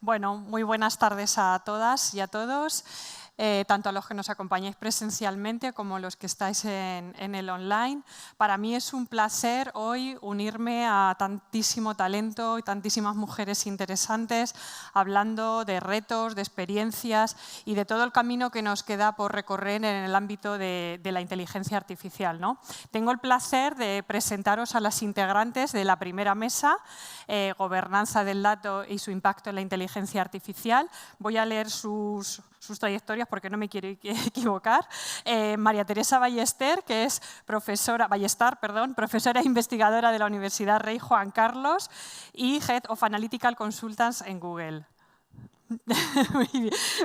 Bueno, muy buenas tardes a todas y a todos, tanto a los que nos acompañáis presencialmente como los que estáis en el online. Para mí es un placer hoy unirme a tantísimo talento y tantísimas mujeres interesantes, hablando de retos, de experiencias y de todo el camino que nos queda por recorrer en el ámbito de la inteligencia artificial, ¿no? Tengo el placer de presentaros a las integrantes de la primera mesa, Gobernanza del dato y su impacto en la inteligencia artificial. Voy a leer sus trayectorias porque no me quiero equivocar. María Teresa Ballester, que es profesora e investigadora de la Universidad Rey Juan Carlos y Head of Analytical Consultants en Google.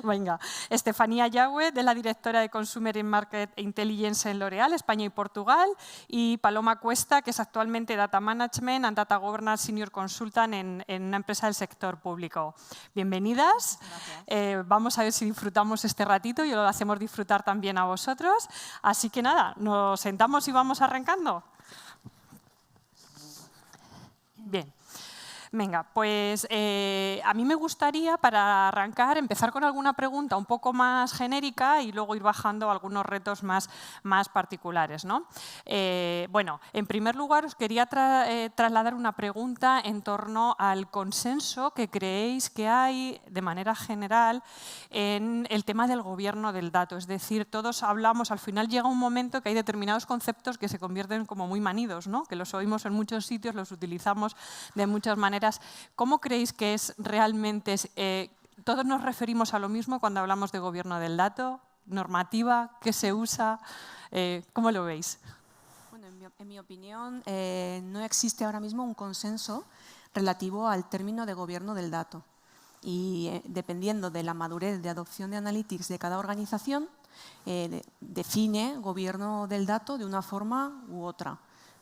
Venga. Estefanía Yagüe, de la directora de Consumer and Market Intelligence en L'Oréal, España y Portugal, y Paloma Cuesta, que es actualmente Data Management and Data Governance Senior Consultant en una empresa del sector público. Bienvenidas. Vamos a ver si disfrutamos este ratito y lo hacemos disfrutar también a vosotros. Así que nada, nos sentamos y vamos arrancando. Bien. Venga, pues a mí me gustaría, para arrancar, empezar con alguna pregunta un poco más genérica y luego ir bajando a algunos retos más particulares, ¿no? Bueno, en primer lugar, os quería trasladar una pregunta en torno al consenso que creéis que hay de manera general en el tema del gobierno del dato. Es decir, todos hablamos, al final llega un momento que hay determinados conceptos que se convierten como muy manidos, ¿no? Que los oímos en muchos sitios, los utilizamos de muchas maneras. ¿Cómo creéis que es realmente? ¿Todos nos referimos a lo mismo cuando hablamos de gobierno del dato? ¿Normativa? ¿Qué se usa? ¿Cómo lo veis? Bueno, en mi opinión, no existe ahora mismo un consenso relativo al término de gobierno del dato. Y dependiendo de la madurez de adopción de analytics de cada organización, define gobierno del dato de una forma u otra.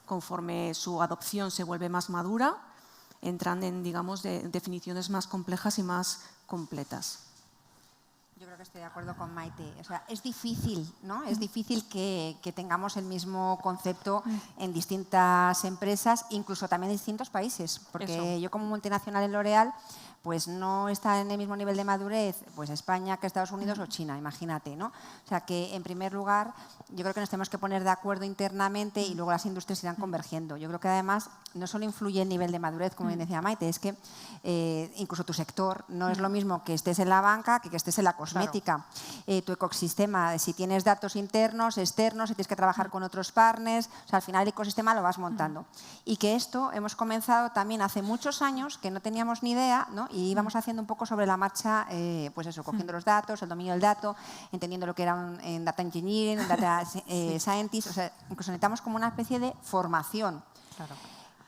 Conforme su adopción se vuelve más madura, entran en, digamos, definiciones más complejas y más completas. Yo creo que estoy de acuerdo con Maite. O sea, es difícil, ¿no? Es difícil que tengamos el mismo concepto en distintas empresas, incluso también en distintos países. Porque yo como multinacional en L'Oréal, pues no está en el mismo nivel de madurez pues España que Estados Unidos o China, imagínate, ¿no? O sea que, en primer lugar, yo creo que nos tenemos que poner de acuerdo internamente y luego las industrias irán convergiendo. Yo creo que además no solo influye el nivel de madurez, como bien decía Maite, es que incluso tu sector no es lo mismo que estés en la banca que estés en la cosmética. Claro. Tu ecosistema, si tienes datos internos, externos, si tienes que trabajar con otros partners, o sea, al final el ecosistema lo vas montando. Y que esto hemos comenzado también hace muchos años, que no teníamos ni idea, ¿no? Y íbamos haciendo un poco sobre la marcha, pues eso, cogiendo los datos, el dominio del dato, entendiendo lo que era un data engineering, un data scientist, o sea, incluso necesitamos como una especie de formación. Claro.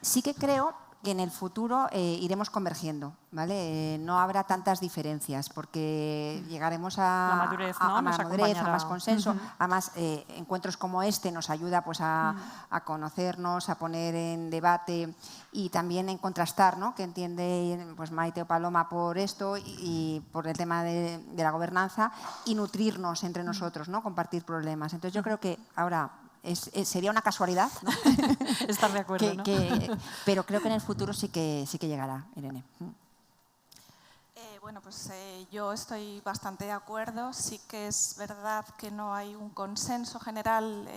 Sí que creo que en el futuro iremos convergiendo, ¿vale? No habrá tantas diferencias porque llegaremos a madurez, ¿no? a más consenso. Además, encuentros como este nos ayuda pues, a conocernos, a poner en debate y también en contrastar, ¿no? Que entiende pues, Maite o Paloma por esto y por el tema de la gobernanza y nutrirnos entre nosotros, ¿no? Compartir problemas. Entonces, yo creo que ahora sería una casualidad, ¿no? Estar de acuerdo, ¿no? Pero creo que en el futuro sí que llegará, Irene. Bueno, pues yo estoy bastante de acuerdo. Sí que es verdad que no hay un consenso general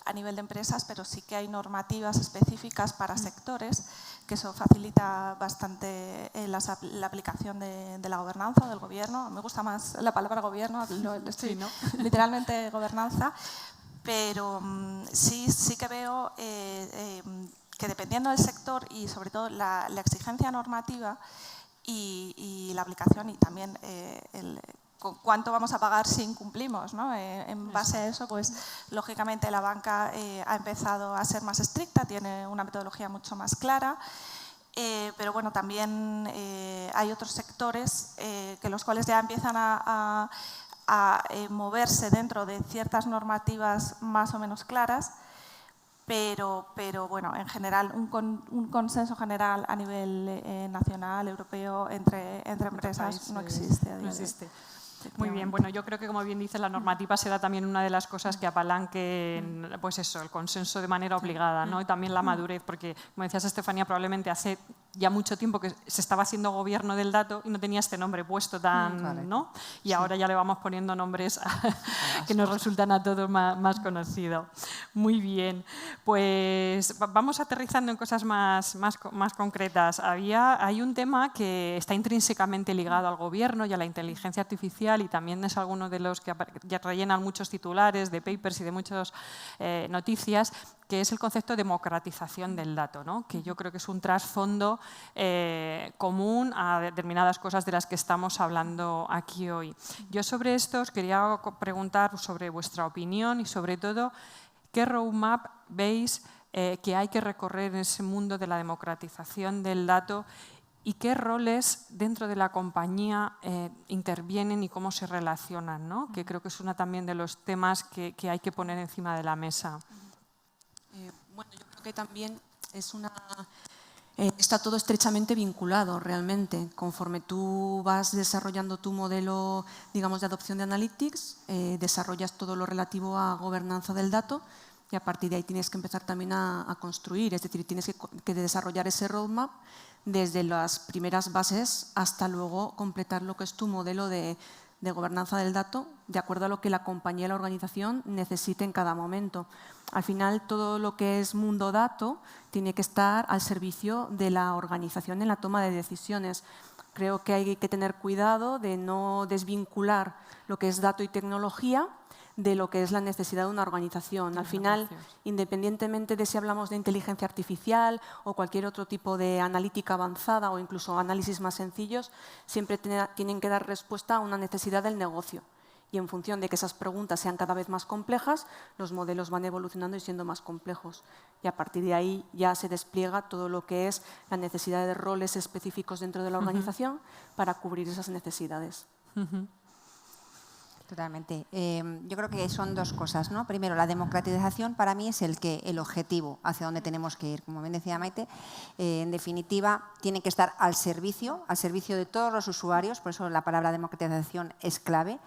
a nivel de empresas, pero sí que hay normativas específicas para sectores, que eso facilita bastante la aplicación de la gobernanza o del gobierno. Me gusta más la palabra gobierno, sí, ¿no? Literalmente gobernanza. Pero sí que veo que dependiendo del sector y sobre todo la exigencia normativa y la aplicación y también cuánto vamos a pagar si incumplimos, ¿no? En base a eso, pues lógicamente la banca ha empezado a ser más estricta, tiene una metodología mucho más clara. Pero bueno, también hay otros sectores que los cuales ya empiezan a moverse dentro de ciertas normativas más o menos claras, pero bueno, en general, un consenso general a nivel nacional, europeo, entre empresas no existe. No existe. Muy bien, bueno, yo creo que, como bien dice, la normativa será también una de las cosas que apalanquen, pues eso, el consenso de manera obligada, ¿no? Y también la madurez, porque, como decías, Estefanía, probablemente hace ya mucho tiempo que se estaba haciendo gobierno del dato y no tenía este nombre puesto tan, ¿no? Y ahora ya le vamos poniendo nombres que nos resultan a todos más conocidos. Muy bien, pues vamos aterrizando en cosas más concretas. Hay un tema que está intrínsecamente ligado al gobierno y a la inteligencia artificial y también es alguno de los que ya rellenan muchos titulares de papers y de muchas noticias, que es el concepto de democratización del dato, ¿no? Que yo creo que es un trasfondo común a determinadas cosas de las que estamos hablando aquí hoy. Yo sobre esto os quería preguntar sobre vuestra opinión y sobre todo qué roadmap veis que hay que recorrer en ese mundo de la democratización del dato y qué roles dentro de la compañía intervienen y cómo se relacionan, ¿no? Que creo que es uno también de los temas que hay que poner encima de la mesa. Bueno, yo creo que también está todo estrechamente vinculado realmente. Conforme tú vas desarrollando tu modelo, digamos, de adopción de Analytics, desarrollas todo lo relativo a gobernanza del dato y a partir de ahí tienes que empezar también a construir, es decir, tienes que desarrollar ese roadmap desde las primeras bases hasta luego completar lo que es tu modelo de gobernanza del dato de acuerdo a lo que la compañía y la organización necesite en cada momento. Al final, todo lo que es mundo dato tiene que estar al servicio de la organización en la toma de decisiones. Creo que hay que tener cuidado de no desvincular lo que es dato y tecnología de lo que es la necesidad de una organización. Al final, independientemente de si hablamos de inteligencia artificial o cualquier otro tipo de analítica avanzada o incluso análisis más sencillos, siempre tienen que dar respuesta a una necesidad del negocio. Y en función de que esas preguntas sean cada vez más complejas, los modelos van evolucionando y siendo más complejos. Y a partir de ahí ya se despliega todo lo que es la necesidad de roles específicos dentro de la organización para cubrir esas necesidades. Totalmente. Yo creo que son dos cosas, ¿no? Primero, la democratización para mí es el objetivo hacia donde tenemos que ir. Como bien decía Maite, en definitiva, tiene que estar al servicio de todos los usuarios, por eso la palabra democratización es clave.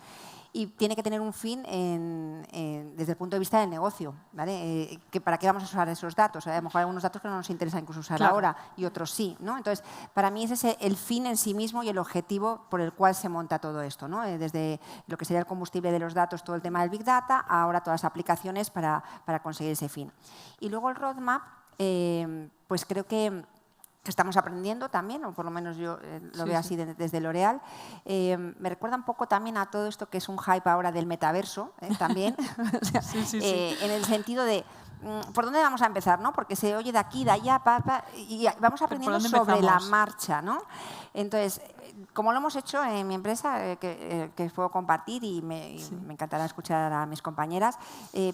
Y tiene que tener un fin desde el punto de vista del negocio, ¿vale? ¿Para qué vamos a usar esos datos? A lo mejor hay algunos datos que no nos interesa incluso usar ahora y otros sí, ¿no? Entonces, para mí ese es el fin en sí mismo y el objetivo por el cual se monta todo esto, ¿no? Desde lo que sería el combustible de los datos, todo el tema del Big Data, ahora todas las aplicaciones para conseguir ese fin. Y luego el roadmap, pues creo que estamos aprendiendo también, o por lo menos yo lo veo así desde L'Oréal. Me recuerda un poco también a todo esto que es un hype ahora del metaverso, también, en el sentido de ¿por dónde vamos a empezar? ¿No? Porque se oye de aquí, de allá, y vamos aprendiendo sobre la marcha, ¿no? Entonces, como lo hemos hecho en mi empresa, que puedo compartir y me encantará escuchar a mis compañeras,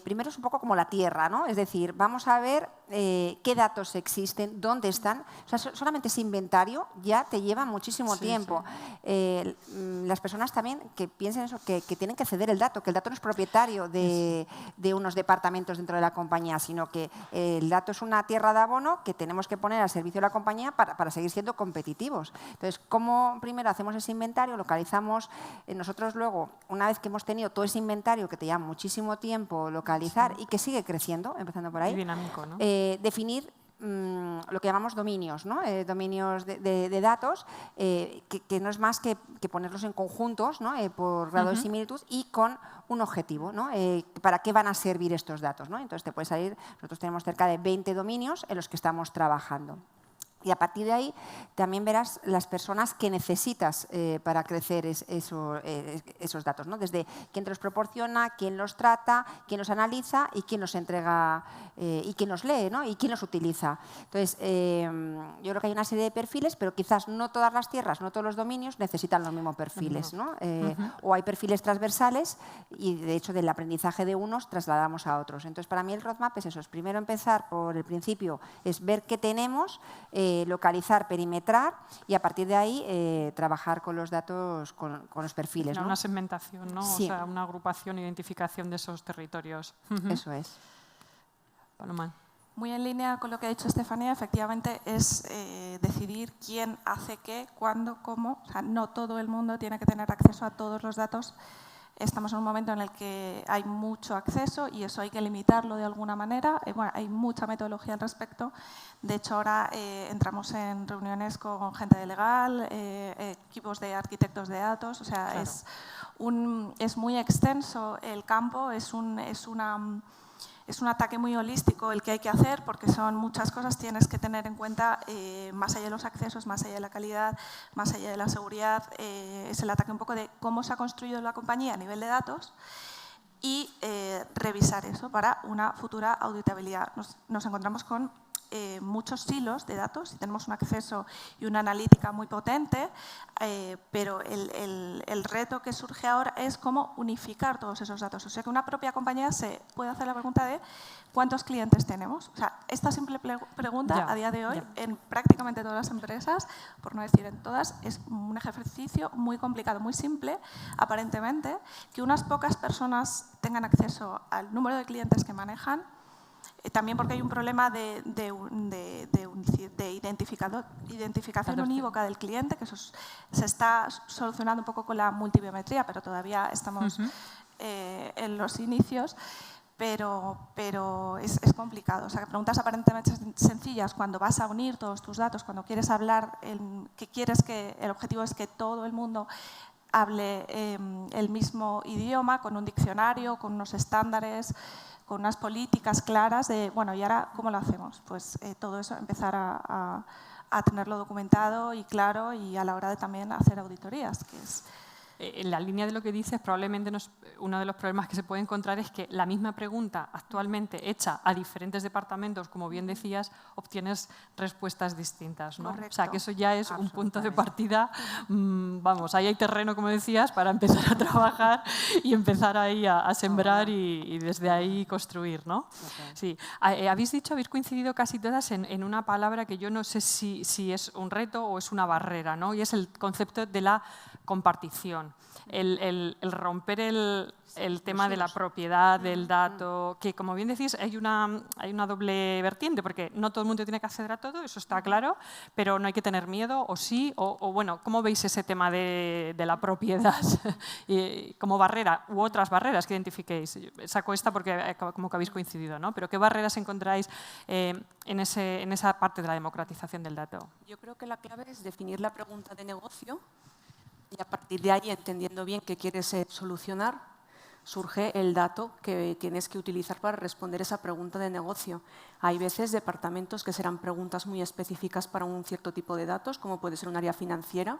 primero es un poco como la tierra, ¿no? Es decir, vamos a ver qué datos existen, dónde están. O sea, solamente ese inventario ya te lleva muchísimo tiempo. Las personas también que piensen eso, que tienen que ceder el dato, que el dato no es propietario de unos departamentos dentro de la compañía, sino que el dato es una tierra de abono que tenemos que poner al servicio de la compañía para seguir siendo competitivos. Entonces, ¿cómo primero hacemos ese inventario, localizamos? Nosotros luego, una vez que hemos tenido todo ese inventario que te lleva muchísimo tiempo localizar y que sigue creciendo, empezando por ahí, dinámico, ¿no? definir lo que llamamos dominios, ¿no? Dominios de datos, que no es más que ponerlos en conjuntos, ¿no? Por grado de similitud y con un objetivo, ¿no? ¿Para qué van a servir estos datos, ¿no? Entonces te puede salir, nosotros tenemos cerca de 20 dominios en los que estamos trabajando. Y a partir de ahí también verás las personas que necesitas para crecer esos datos, ¿no? Desde quién te los proporciona, quién los trata, quién los analiza y quién los entrega y quién los lee, ¿no? Y quién los utiliza. Entonces, yo creo que hay una serie de perfiles, pero quizás no todas las tierras, no todos los dominios necesitan los mismos perfiles, ¿no? O hay perfiles transversales y, de hecho, del aprendizaje de unos trasladamos a otros. Entonces, para mí el roadmap es eso, es primero empezar por el principio, es ver qué tenemos, localizar, perimetrar y a partir de ahí trabajar con los datos, con los perfiles, ¿no? Una segmentación, ¿no? Sí. O sea, una agrupación, identificación de esos territorios. Eso es. Paloma. Muy en línea con lo que ha dicho Estefanía, efectivamente es decidir quién hace qué, cuándo, cómo. O sea, no todo el mundo tiene que tener acceso a todos los datos Estamos en un momento en el que hay mucho acceso y eso hay que limitarlo de alguna manera. Bueno, hay mucha metodología al respecto. De hecho, ahora entramos en reuniones con gente de legal, equipos de arquitectos de datos. O sea, claro, es muy extenso el campo, es un ataque muy holístico el que hay que hacer porque son muchas cosas, tienes que tener en cuenta más allá de los accesos, más allá de la calidad, más allá de la seguridad, es el ataque un poco de cómo se ha construido la compañía a nivel de datos y revisar eso para una futura auditabilidad. Nos encontramos con muchos silos de datos y tenemos un acceso y una analítica muy potente, pero el reto que surge ahora es cómo unificar todos esos datos. O sea, que una propia compañía se puede hacer la pregunta de ¿cuántos clientes tenemos? O sea, esta simple pregunta a día de hoy en prácticamente todas las empresas, por no decir en todas, es un ejercicio muy complicado, muy simple, aparentemente, que unas pocas personas tengan acceso al número de clientes que manejan. También porque hay un problema de identificación unívoca del cliente, que eso se está solucionando un poco con la multibiometría, pero todavía estamos en los inicios. Pero es complicado. O sea, preguntas aparentemente sencillas cuando vas a unir todos tus datos, cuando quieres hablar, el objetivo es que todo el mundo hable el mismo idioma, con un diccionario, con unos estándares, con unas políticas claras de, bueno, ¿y ahora cómo lo hacemos? Pues todo eso, empezar a tenerlo documentado y claro y a la hora de también hacer auditorías, que es... En la línea de lo que dices, probablemente uno de los problemas que se puede encontrar es que la misma pregunta actualmente hecha a diferentes departamentos, como bien decías, obtienes respuestas distintas, ¿no? O sea, que eso ya es un punto de partida. Vamos, ahí hay terreno, como decías, para empezar a trabajar y empezar ahí a sembrar y desde ahí construir, ¿no? Sí. Habéis coincidido casi todas en una palabra que yo no sé si es un reto o es una barrera, ¿no? Y es el concepto de la compartición. El romper el tema de la propiedad del dato, que como bien decís hay una doble vertiente, porque no todo el mundo tiene que acceder a todo, eso está claro, pero no hay que tener miedo, o sí, o bueno, ¿cómo veis ese tema de la propiedad como barrera u otras barreras que identifiquéis? Saco esta porque como que habéis coincidido, ¿no? Pero ¿qué barreras encontráis en esa parte de la democratización del dato? Yo creo que la clave es definir la pregunta de negocio. Y a partir de ahí, entendiendo bien qué quieres solucionar, surge el dato que tienes que utilizar para responder esa pregunta de negocio. Hay veces departamentos que serán preguntas muy específicas para un cierto tipo de datos, como puede ser un área financiera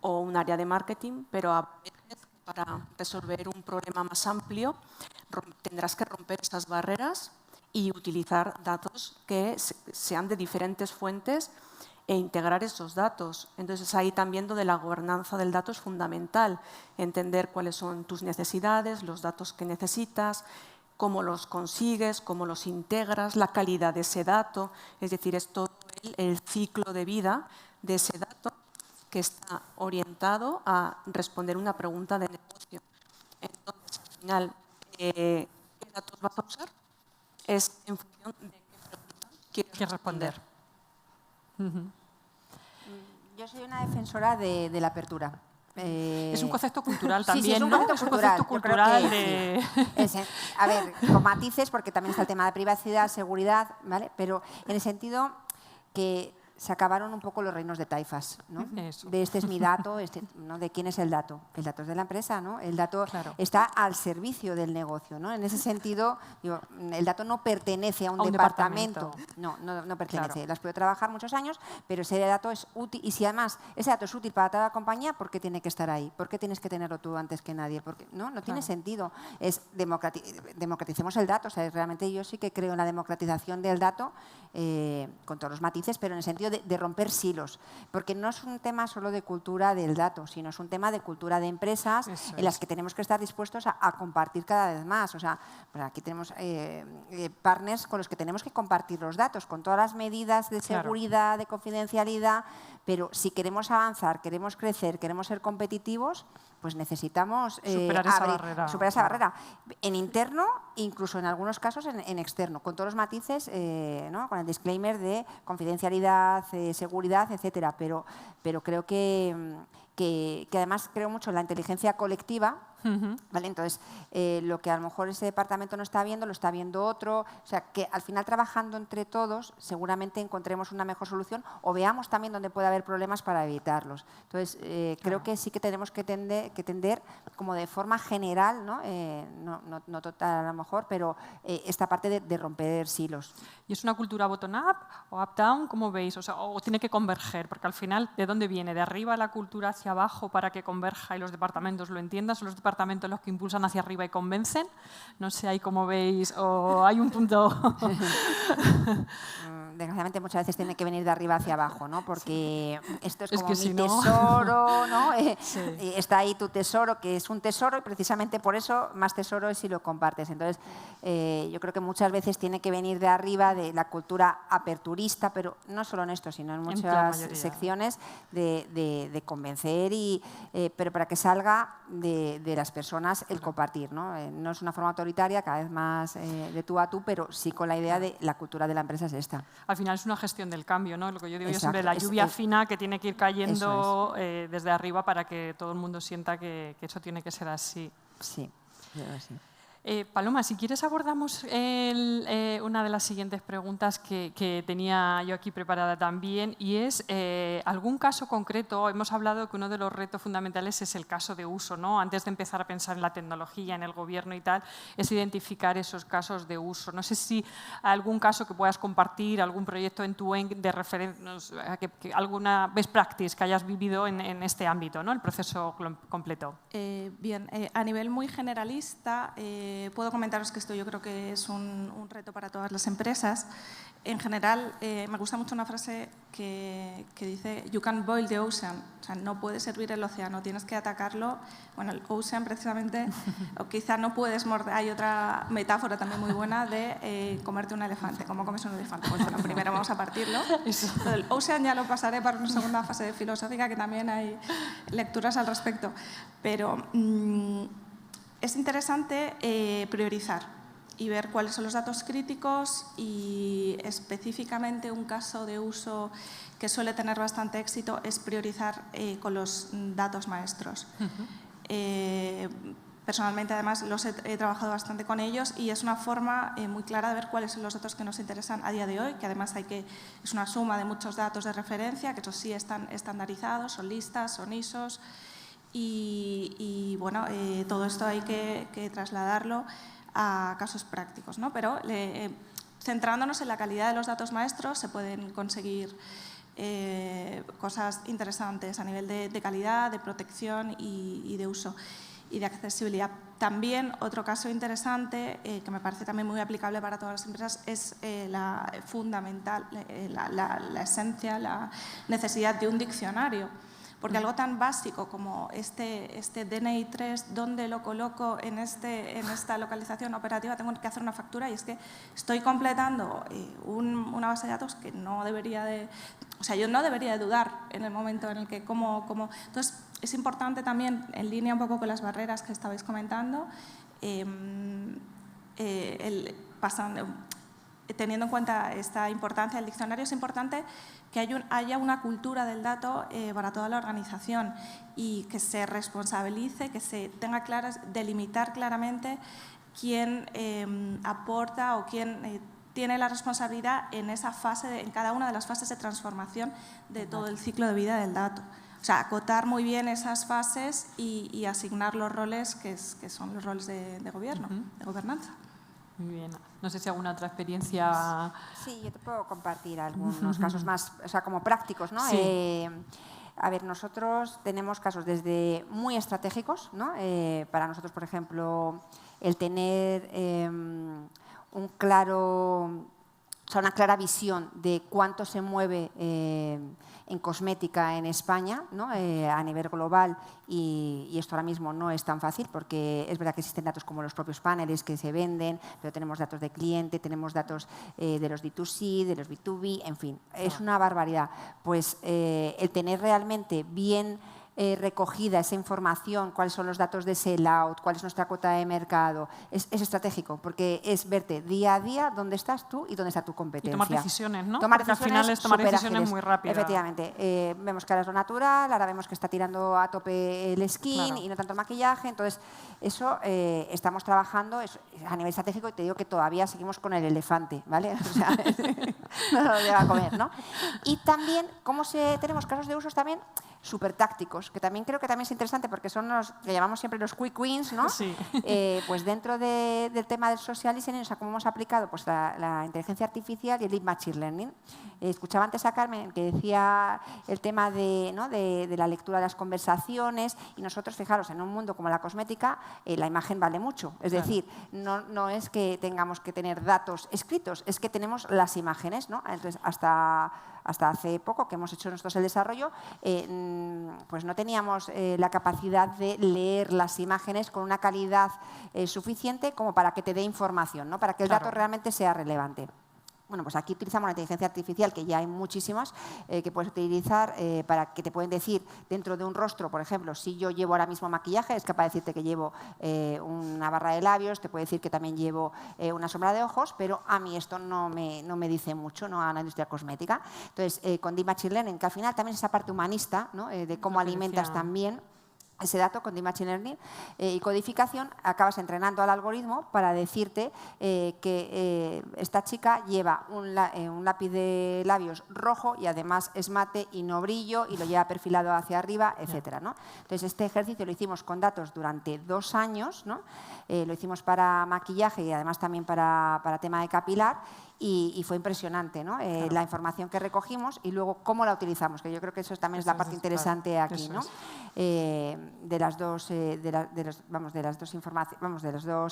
o un área de marketing, pero a veces para resolver un problema más amplio tendrás que romper esas barreras y utilizar datos que sean de diferentes fuentes e integrar esos datos. Entonces, ahí también lo de la gobernanza del dato es fundamental. Entender cuáles son tus necesidades, los datos que necesitas, cómo los consigues, cómo los integras, la calidad de ese dato. Es decir, es todo el ciclo de vida de ese dato que está orientado a responder una pregunta de negocio. Entonces, al final, ¿qué datos vas a usar? Es en función de qué pregunta quieres responder. Yo soy una defensora de la apertura. Es un concepto cultural también, sí, es un ¿no? concepto cultural a ver, con matices, porque también está el tema de privacidad, seguridad, ¿vale? Pero en el sentido que se acabaron un poco los reinos de taifas, ¿no? De este es mi dato, ¿no? ¿De quién es el dato? El dato es de la empresa, ¿no? El dato está al servicio del negocio, ¿no? En ese sentido, digo, el dato no pertenece a un departamento. No pertenece. Claro. Las puedo trabajar muchos años, pero ese dato es útil. Y si además ese dato es útil para toda la compañía, ¿por qué tiene que estar ahí? ¿Por qué tienes que tenerlo tú antes que nadie? Porque no tiene sentido. Es democraticemos el dato. O sea, realmente yo sí que creo en la democratización del dato, con todos los matices, pero en el sentido de romper silos, porque no es un tema solo de cultura del dato, sino es un tema de cultura de empresas en las que tenemos que estar dispuestos a compartir cada vez más. O sea, pues aquí tenemos partners con los que tenemos que compartir los datos, con todas las medidas de seguridad, de confidencialidad, pero si queremos avanzar, queremos crecer, queremos ser competitivos, pues necesitamos superar esa barrera. En interno, incluso en algunos casos en externo, con todos los matices, ¿no? Con el disclaimer de confidencialidad, seguridad, etcétera. Pero creo que además creo mucho en la inteligencia colectiva ¿vale? Entonces, lo que a lo mejor ese departamento no está viendo, lo está viendo otro. O sea, que al final trabajando entre todos seguramente encontremos una mejor solución o veamos también dónde puede haber problemas para evitarlos. Entonces, creo que sí que tenemos que tender como de forma general, ¿no? No total a lo mejor, pero esta parte de romper silos. ¿Y es una cultura bottom-up o up-down? ¿Cómo veis? O sea, ¿o tiene que converger? Porque al final, ¿de dónde viene? ¿De arriba la cultura hacia abajo para que converja y los departamentos lo entiendan? ¿Son los departamentos los que impulsan hacia arriba y convencen? No sé ahí cómo veis, o hay un punto... Desgraciadamente muchas veces tiene que venir de arriba hacia abajo, ¿no? Porque esto es como si mi no... tesoro, ¿no? Sí. Está ahí tu tesoro, que es un tesoro, y precisamente por eso más tesoro es si lo compartes. Entonces, yo creo que muchas veces tiene que venir de arriba, de la cultura aperturista, pero no solo en esto, sino en muchas secciones, de convencer, pero para que salga de las personas el compartir, ¿no? No es una forma autoritaria, cada vez más de tú a tú, pero sí con la idea de la cultura de la empresa es esta. Al final es una gestión del cambio, ¿no? Lo que yo digo yo Exacto. siempre, la lluvia fina que tiene que ir cayendo desde arriba para que todo el mundo sienta que eso tiene que ser así. Sí, sí. Paloma, si quieres abordamos una de las siguientes preguntas que tenía yo aquí preparada también, y es algún caso concreto. Hemos hablado que uno de los retos fundamentales es el caso de uso, ¿no? Antes de empezar a pensar en la tecnología, en el gobierno y tal, es identificar esos casos de uso. No sé si algún caso que puedas compartir, algún proyecto en tu de referencia, alguna best practice que hayas vivido en este ámbito, ¿no? El proceso completo. Bien, a nivel muy generalista, puedo comentaros que esto yo creo que es un reto para todas las empresas. En general, me gusta mucho una frase que dice "You can boil the ocean", o sea, no puedes hervir el océano, tienes que atacarlo. Bueno, el ocean precisamente, o quizá no puedes morder. Hay otra metáfora también muy buena de comerte un elefante. ¿Cómo comes un elefante? Pues bueno, primero vamos a partirlo. El ocean ya lo pasaré para una segunda fase filosófica, que también hay lecturas al respecto. Pero es interesante priorizar y ver cuáles son los datos críticos, y específicamente un caso de uso que suele tener bastante éxito es priorizar con los datos maestros. Personalmente, además, he trabajado bastante con ellos y es una forma muy clara de ver cuáles son los datos que nos interesan a día de hoy, que además es una suma de muchos datos de referencia, que esos sí están estandarizados, son listas, son ISOs. Y bueno, todo esto hay que trasladarlo a casos prácticos, ¿no? Pero centrándonos en la calidad de los datos maestros se pueden conseguir cosas interesantes a nivel de calidad, de protección y de uso y de accesibilidad. También otro caso interesante que me parece también muy aplicable para todas las empresas es la fundamental, la esencia, la necesidad de un diccionario. Porque algo tan básico como este DNI 3, ¿dónde lo coloco en esta localización operativa? Tengo que hacer una factura y es que estoy completando una base de datos que no debería de... O sea, yo no debería de dudar en el momento en el que... Entonces, es importante también, en línea un poco con las barreras que estabais comentando, teniendo en cuenta esta importancia del diccionario, es importante que haya una cultura del dato para toda la organización y que se responsabilice, que se tenga delimitar claramente quién aporta o quién tiene la responsabilidad en esa fase, en cada una de las fases de transformación de todo el ciclo de vida del dato. O sea, acotar muy bien esas fases y asignar los roles que son los roles de gobierno, de gobernanza. Muy bien. No sé si alguna otra experiencia... Sí, yo te puedo compartir algunos casos más, o sea, como prácticos, ¿no? Sí. A ver, nosotros tenemos casos desde muy estratégicos, ¿no? Para nosotros, por ejemplo, el tener una clara visión de cuánto se mueve en cosmética en España, ¿no? A nivel global, y esto ahora mismo no es tan fácil porque es verdad que existen datos como los propios paneles que se venden, pero tenemos datos de cliente, tenemos datos de los D2C, de los B2B, en fin, es una barbaridad. Pues el tener realmente bien recogida esa información, cuáles son los datos de sellout, cuál es nuestra cuota de mercado, es estratégico, porque es verte día a día dónde estás tú y dónde está tu competencia. Y tomar decisiones, ¿no? Tomar Porque al final es tomar decisiones muy rápidas. Efectivamente. Vemos que ahora es lo natural, ahora vemos que está tirando a tope el skin Claro. y no tanto el maquillaje. Entonces, eso estamos trabajando a nivel estratégico y te digo que todavía seguimos con el elefante, ¿vale? O sea, no nos lo llega a comer, ¿no? Y también, tenemos casos de usos también súper tácticos, que también creo que también es interesante porque son los que llamamos siempre los quick wins, ¿no? Sí. Pues dentro del tema del social listening, o sea, cómo hemos aplicado pues, la inteligencia artificial y el deep machine learning. Escuchaba antes a Carmen que decía el tema de la lectura de las conversaciones y nosotros, fijaros, en un mundo como la cosmética, la imagen vale mucho. Es decir, no es que tengamos que tener datos escritos, es que tenemos las imágenes, ¿no? Entonces, hasta hace poco que hemos hecho nosotros el desarrollo, pues no teníamos la capacidad de leer las imágenes con una calidad suficiente como para que te dé información, ¿no? Para que el dato realmente sea relevante. Bueno, pues aquí utilizamos la inteligencia artificial, que ya hay muchísimas, que puedes utilizar para que te pueden decir dentro de un rostro, por ejemplo, si yo llevo ahora mismo maquillaje, es capaz de decirte que llevo una barra de labios, te puede decir que también llevo una sombra de ojos, pero a mí esto no me dice mucho, ¿no? A la industria cosmética. Entonces, con Deep Machine Learning, que al final también es esa parte humanista, ¿no? De cómo alimentas también ese dato con Deep Machine Learning y codificación, acabas entrenando al algoritmo para decirte que esta chica lleva un lápiz de labios rojo y además es mate y no brillo y lo lleva perfilado hacia arriba, etcétera, ¿no? Entonces, este ejercicio lo hicimos con datos durante 2 años, ¿no? Lo hicimos para maquillaje y además también para tema de capilar. Y fue impresionante, ¿no? La información que recogimos y luego cómo la utilizamos, que yo creo que eso también es la parte interesante aquí, ¿no? De las dos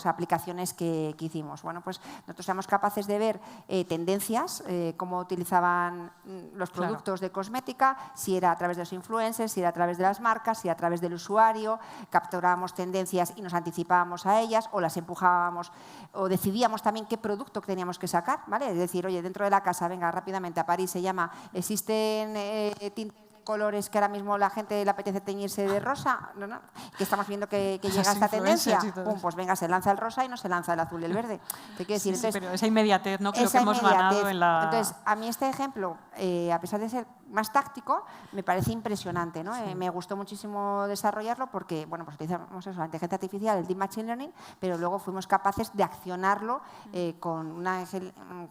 aplicaciones que hicimos. Bueno, pues nosotros éramos capaces de ver tendencias, cómo utilizaban los productos de cosmética, si era a través de los influencers, si era a través de las marcas, si era a través del usuario, capturábamos tendencias y nos anticipábamos a ellas o las empujábamos o decidíamos también qué producto teníamos que sacar, ¿vale? Es decir, oye, dentro de la casa, venga, rápidamente a París, existen tintes de colores que ahora mismo la gente le apetece teñirse de rosa, ¿no? Que estamos viendo que llega esta tendencia, pum, pues venga, se lanza el rosa y no se lanza el azul y el verde. ¿Te quiero decir? Sí, pero esa inmediatez, ¿no? Creo que hemos ganado en la... Entonces, a mí este ejemplo, a pesar de ser más táctico, me parece impresionante, ¿no? Me gustó muchísimo desarrollarlo porque, bueno, pues utilizamos eso, la inteligencia artificial, el Deep Machine Learning, pero luego fuimos capaces de accionarlo con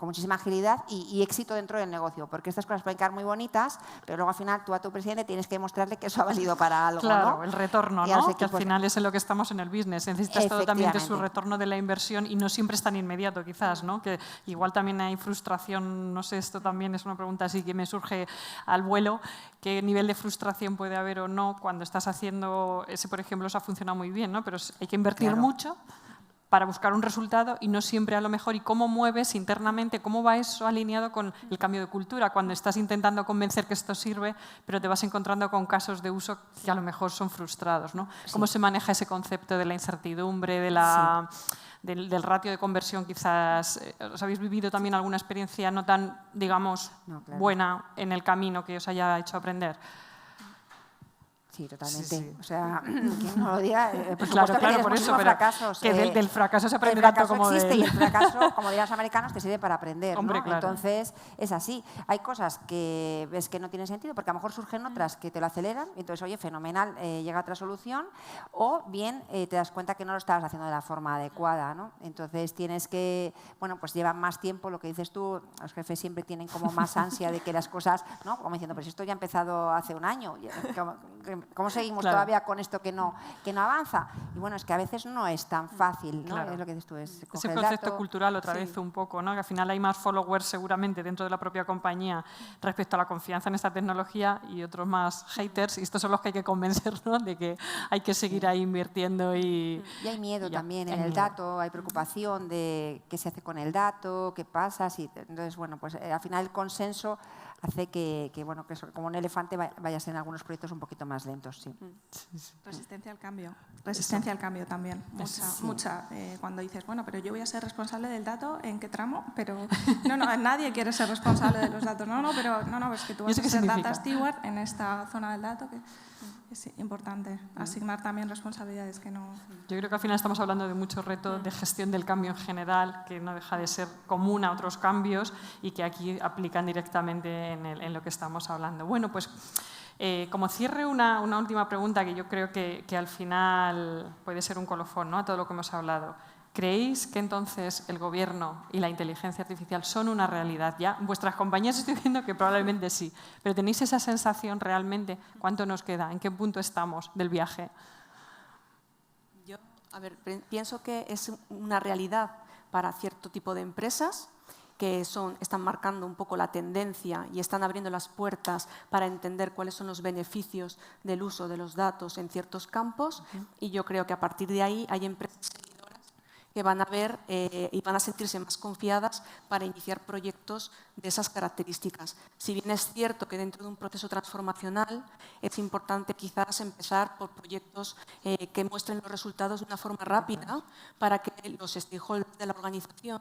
muchísima agilidad y éxito dentro del negocio, porque estas cosas pueden quedar muy bonitas, pero luego al final tú a tu presidente tienes que demostrarle que eso ha valido para algo, claro, ¿no? el retorno, ¿no? Que al final es en lo que estamos en el business. Necesitas todo también de su retorno de la inversión y no siempre es tan inmediato, quizás, ¿no? Que igual también hay frustración, no sé, esto también es una pregunta así que me surge al vuelo, qué nivel de frustración puede haber o no cuando estás haciendo, ese por ejemplo, os ha funcionado muy bien, ¿no? Pero hay que invertir mucho para buscar un resultado y no siempre a lo mejor. ¿Y cómo mueves internamente? ¿Cómo va eso alineado con el cambio de cultura? Cuando estás intentando convencer que esto sirve, pero te vas encontrando con casos de uso que a lo mejor son frustrados, ¿no? ¿Cómo se maneja ese concepto de la incertidumbre, del ratio de conversión? Quizás os habéis vivido también alguna experiencia no tan, digamos, buena en el camino que os haya hecho aprender. Sí, totalmente. O sea, quien no lo diga, por claro, supuesto que por eso, pero fracasos. Que del fracaso se aprende el fracaso tanto como existe y el fracaso, como dirían los americanos, te sirve para aprender. Hombre, ¿no? claro. Entonces, es así. Hay cosas que ves que no tienen sentido porque a lo mejor surgen otras que te lo aceleran y entonces, oye, fenomenal, llega otra solución, o bien te das cuenta que no lo estabas haciendo de la forma adecuada, ¿no? Entonces tienes que, bueno, pues lleva más tiempo, lo que dices tú, los jefes siempre tienen como más ansia de que las cosas, ¿no? Como diciendo, pues esto ya ha empezado hace un año, ¿cómo seguimos todavía con esto que no avanza? Y bueno, es que a veces no es tan fácil, ¿no? Es lo que dices tú, es coger ese concepto cultural otra vez un poco, ¿no? Que al final hay más followers seguramente dentro de la propia compañía respecto a la confianza en esta tecnología y otros más haters, y estos son los que hay que convencer, ¿no? De que hay que seguir ahí invirtiendo y hay miedo también en el dato, hay preocupación de qué se hace con el dato, qué pasa, entonces bueno, pues al final el consenso hace que bueno, que como un elefante vaya a ser en algunos proyectos un poquito más lentos. Sí. Resistencia al cambio. Resistencia al cambio también. Mucha. Cuando dices, bueno, pero yo voy a ser responsable del dato, ¿en qué tramo? Pero no, nadie quiere ser responsable de los datos. Es que tú vas a ser data steward en esta zona del dato, que es importante asignar también responsabilidades que no... Yo creo que al final estamos hablando de muchos retos de gestión del cambio en general, que no deja de ser común a otros cambios y que aquí aplican directamente en lo que estamos hablando. Bueno, pues como cierre una última pregunta que yo creo que al final puede ser un colofón, ¿no?, a todo lo que hemos hablado. ¿Creéis que entonces el Gobierno y la inteligencia artificial son una realidad ya? Vuestras compañías estoy viendo que probablemente sí, pero ¿tenéis esa sensación realmente? ¿Cuánto nos queda? ¿En qué punto estamos del viaje? Yo, pienso que es una realidad para cierto tipo de empresas que están marcando un poco la tendencia y están abriendo las puertas para entender cuáles son los beneficios del uso de los datos en ciertos campos, y yo creo que a partir de ahí hay empresas que van a ver y van a sentirse más confiadas para iniciar proyectos de esas características. Si bien es cierto que dentro de un proceso transformacional es importante quizás empezar por proyectos que muestren los resultados de una forma rápida para que los stakeholders de la organización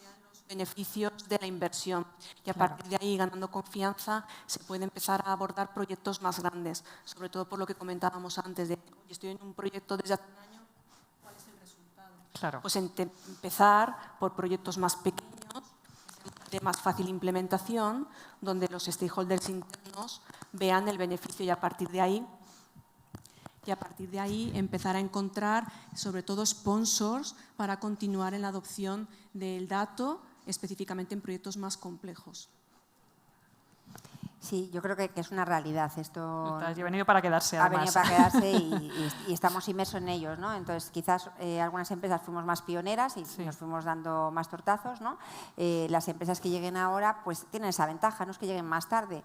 vean los beneficios de la inversión, y a partir de ahí, ganando confianza, se puede empezar a abordar proyectos más grandes, sobre todo por lo que comentábamos antes de estoy en un proyecto desde hace un año. Claro. Pues empezar por proyectos más pequeños, de más fácil implementación, donde los stakeholders internos vean el beneficio, y a partir de ahí empezar a encontrar sobre todo sponsors para continuar en la adopción del dato, específicamente en proyectos más complejos. Sí, yo creo que es una realidad. Esto ha venido para quedarse, además. Ha venido para quedarse y estamos inmersos en ellos, ¿no? Entonces, quizás algunas empresas fuimos más pioneras y nos fuimos dando más tortazos, ¿no? Las empresas que lleguen ahora pues tienen esa ventaja, no es que lleguen más tarde.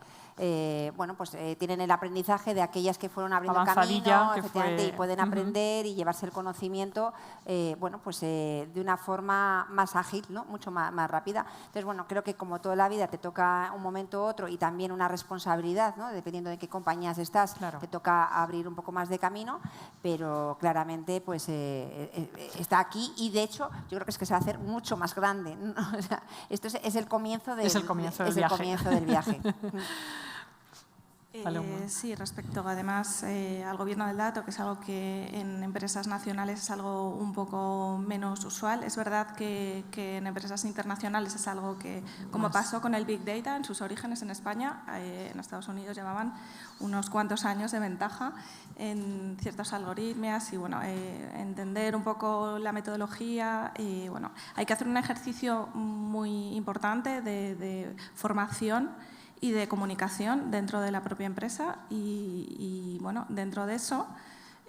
Bueno, pues tienen el aprendizaje de aquellas que fueron abriendo camino, efectivamente, y pueden aprender y llevarse el conocimiento, bueno, pues de una forma más ágil, ¿no? Mucho más rápida. Entonces, bueno, creo que como toda la vida te toca un momento u otro y también una responsabilidad, ¿no? Dependiendo de qué compañías estás, te toca abrir un poco más de camino, pero claramente pues está aquí, y de hecho yo creo que es que se va a hacer mucho más grande, ¿no? O sea, esto es el comienzo del viaje. Sí, respecto además al gobierno del dato, que es algo que en empresas nacionales es algo un poco menos usual. Es verdad que en empresas internacionales es algo que, como pasó con el Big Data en sus orígenes en España, en Estados Unidos llevaban unos cuantos años de ventaja en ciertas algoritmias y bueno, entender un poco la metodología. Y, bueno, hay que hacer un ejercicio muy importante de formación y de comunicación dentro de la propia empresa y bueno, dentro de eso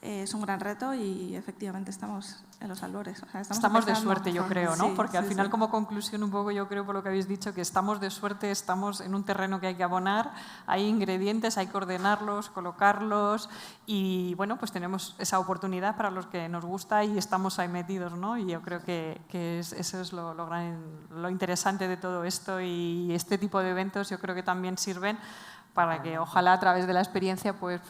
es un gran reto y efectivamente estamos en los albores. O sea, estamos de suerte, yo creo, ¿no? Porque al final, como conclusión, un poco yo creo por lo que habéis dicho, que estamos de suerte, estamos en un terreno que hay que abonar, hay ingredientes, hay que ordenarlos, colocarlos y, bueno, pues tenemos esa oportunidad para los que nos gusta y estamos ahí metidos, ¿no? Y yo creo que eso es lo interesante de todo esto, y este tipo de eventos yo creo que también sirven para que ojalá a través de la experiencia pues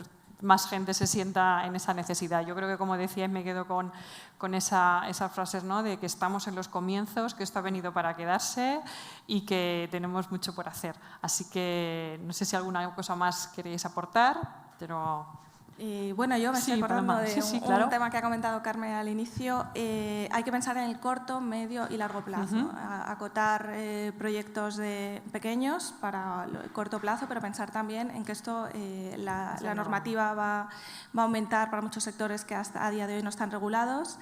más gente se sienta en esa necesidad. Yo creo que, como decíais, me quedo con esas frases, ¿no? De que estamos en los comienzos, que esto ha venido para quedarse y que tenemos mucho por hacer. Así que no sé si alguna cosa más queréis aportar, pero... Bueno, yo me estoy acordando de un tema que ha comentado Carmen al inicio. Hay que pensar en el corto, medio y largo plazo. Acotar proyectos pequeños para el corto plazo, pero pensar también en que esto, la normativa va a aumentar para muchos sectores que hasta a día de hoy no están regulados.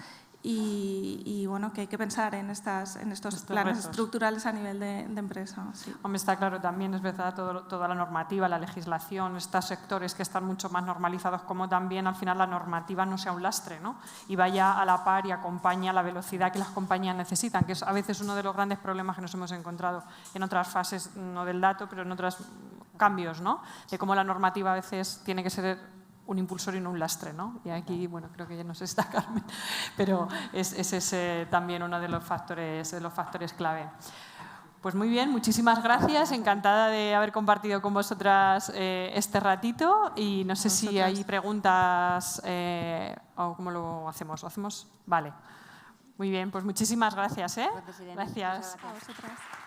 Y bueno, que hay que pensar en estos planes estructurales a nivel de empresa. Sí. Hombre, está claro, también es verdad toda la normativa, la legislación, estos sectores que están mucho más normalizados, como también al final la normativa no sea un lastre, ¿no? Y vaya a la par y acompañe a la velocidad que las compañías necesitan, que es a veces uno de los grandes problemas que nos hemos encontrado en otras fases, no del dato, pero en otros cambios, ¿no? De cómo la normativa a veces tiene que ser un impulsor y no un lastre, ¿no? Y aquí, bueno, creo que ya no sé si está Carmen, pero es ese también uno de los factores clave. Pues muy bien, muchísimas gracias. Encantada de haber compartido con vosotras este ratito. Y no sé si hay preguntas o cómo lo hacemos. ¿Lo hacemos? Vale. Muy bien, pues muchísimas gracias. Gracias. Gracias. Muchas gracias. A vosotras.